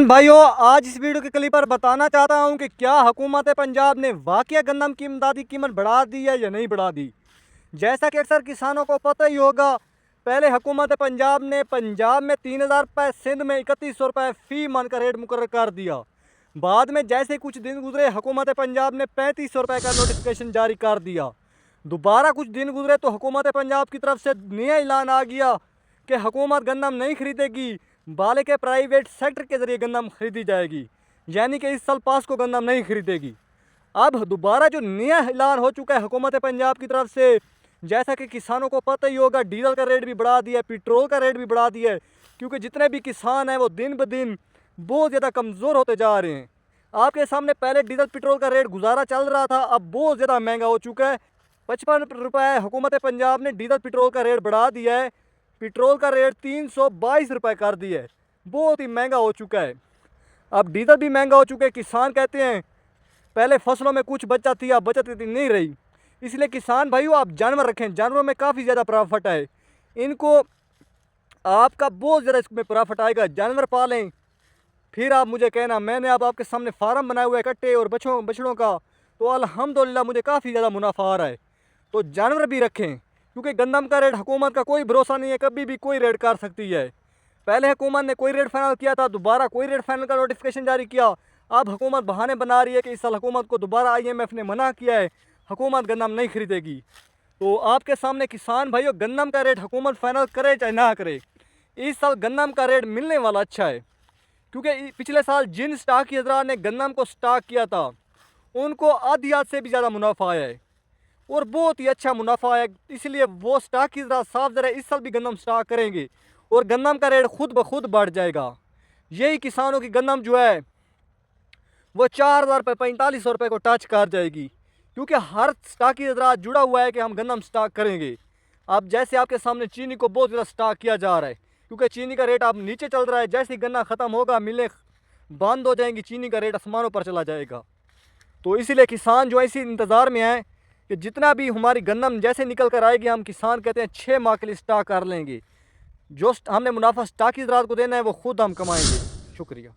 किसान भाइयों, आज इस वीडियो के क्लिप पर बताना चाहता हूं कि क्या हुकूमत पंजाब ने वाकई गंदम की इमदादी कीमत बढ़ा दी है या नहीं बढ़ा दी। जैसा कि अक्सर किसानों को पता ही होगा, पहले हुकूमत पंजाब ने पंजाब में 3000 रुपये, सिंध में 3100 रुपये फी मन का रेट मुकर्रर कर दिया। बाद में जैसे कुछ दिन गुजरे, हुकूमत पंजाब ने 3500 रुपये का नोटिफिकेशन जारी कर दिया। दोबारा कुछ दिन गुजरे तो हुकूमत पंजाब की तरफ से नया ऐलान आ गया कि हुकूमत गंदम नहीं खरीदेगी, बल्कि प्राइवेट सेक्टर के ज़रिए गंदम खरीदी जाएगी, यानी कि इस साल पास को गंदम नहीं खरीदेगी। अब दोबारा जो नया ऐलान हो चुका है हुकूमत पंजाब की तरफ से, जैसा कि किसानों को पता ही होगा, डीजल का रेट भी बढ़ा दिया है, पेट्रोल का रेट भी बढ़ा दिया है, क्योंकि जितने भी किसान हैं वो दिन ब दिन बहुत ज़्यादा कमज़ोर होते जा रहे हैं। आपके सामने पहले डीजल पेट्रोल का रेट गुजारा चल रहा था, अब बहुत ज़्यादा महंगा हो चुका है। 55 रुपये हुकूमत पंजाब ने डीजल पेट्रोल का रेट बढ़ा दिया है, पेट्रोल का रेट 322 रुपये कर दिया है, बहुत ही महंगा हो चुका है। अब डीजल भी महंगा हो चुका है। किसान कहते हैं पहले फसलों में कुछ बचत थी, अब बचत इतनी नहीं रही। इसलिए किसान भाइयों, आप जानवर रखें, जानवरों में काफ़ी ज़्यादा प्रॉफिट है, इनको आपका बहुत ज़्यादा इसमें प्रॉफिट आएगा। जानवर पालें, फिर आप मुझे कहना। मैंने अब आपके सामने फार्म बनाए हुए कट्टे और बछड़ों का, तो अल्हम्दुलिल्लाह मुझे काफ़ी ज़्यादा मुनाफा आ रहा है। तो जानवर भी रखें, क्योंकि गंदम का रेट हुकूमत का कोई भरोसा नहीं है, कभी भी कोई रेट कर सकती है। पहले हुकूमत ने कोई रेट फाइनल किया था, दोबारा कोई रेट फाइनल का नोटिफिकेशन जारी किया। अब हुकूमत बहाने बना रही है कि इस साल हुकूमत को दोबारा IMF ने मना किया है, हुकूमत गंदम नहीं खरीदेगी। तो आपके सामने किसान भाइयों, गंदम का रेट हुकूमत फाइनल करे चाहे ना करे, इस साल गंदम का रेट मिलने वाला अच्छा है। क्योंकि पिछले साल जिन स्टॉक की हजरात ने गंदम को स्टॉक किया था, उनको आधी आध से भी ज़्यादा मुनाफा आया है, और बहुत ही अच्छा मुनाफा आया। इसलिए वो स्टॉक की हजरात साफ ज़रा इस साल भी गंदम स्टॉक करेंगे और गंदम का रेट खुद ब खुद बढ़ जाएगा। यही किसानों की गंदम जो है वो 4000 रुपये, 4500 रुपये को टच कर जाएगी, क्योंकि हर स्टॉक की हजरात जुड़ा हुआ है कि हम गंदम स्टॉक करेंगे। अब जैसे आपके सामने चीनी को बहुत ज़्यादा स्टॉक किया जा रहा है, क्योंकि चीनी का रेट अब नीचे चल रहा है। जैसे ही गन्ना ख़त्म होगा, मिलें बंद हो जाएंगी, चीनी का रेट आसमानों पर चला जाएगा। तो इसीलिए किसान जो है इसी इंतज़ार में है कि जितना भी हमारी गंदम जैसे निकल कर आएगी, हम किसान कहते हैं 6 माह के लिए स्टॉक कर लेंगे। जो हमने मुनाफा स्टॉक की हजरात को देना है वो खुद हम कमाएंगे। शुक्रिया।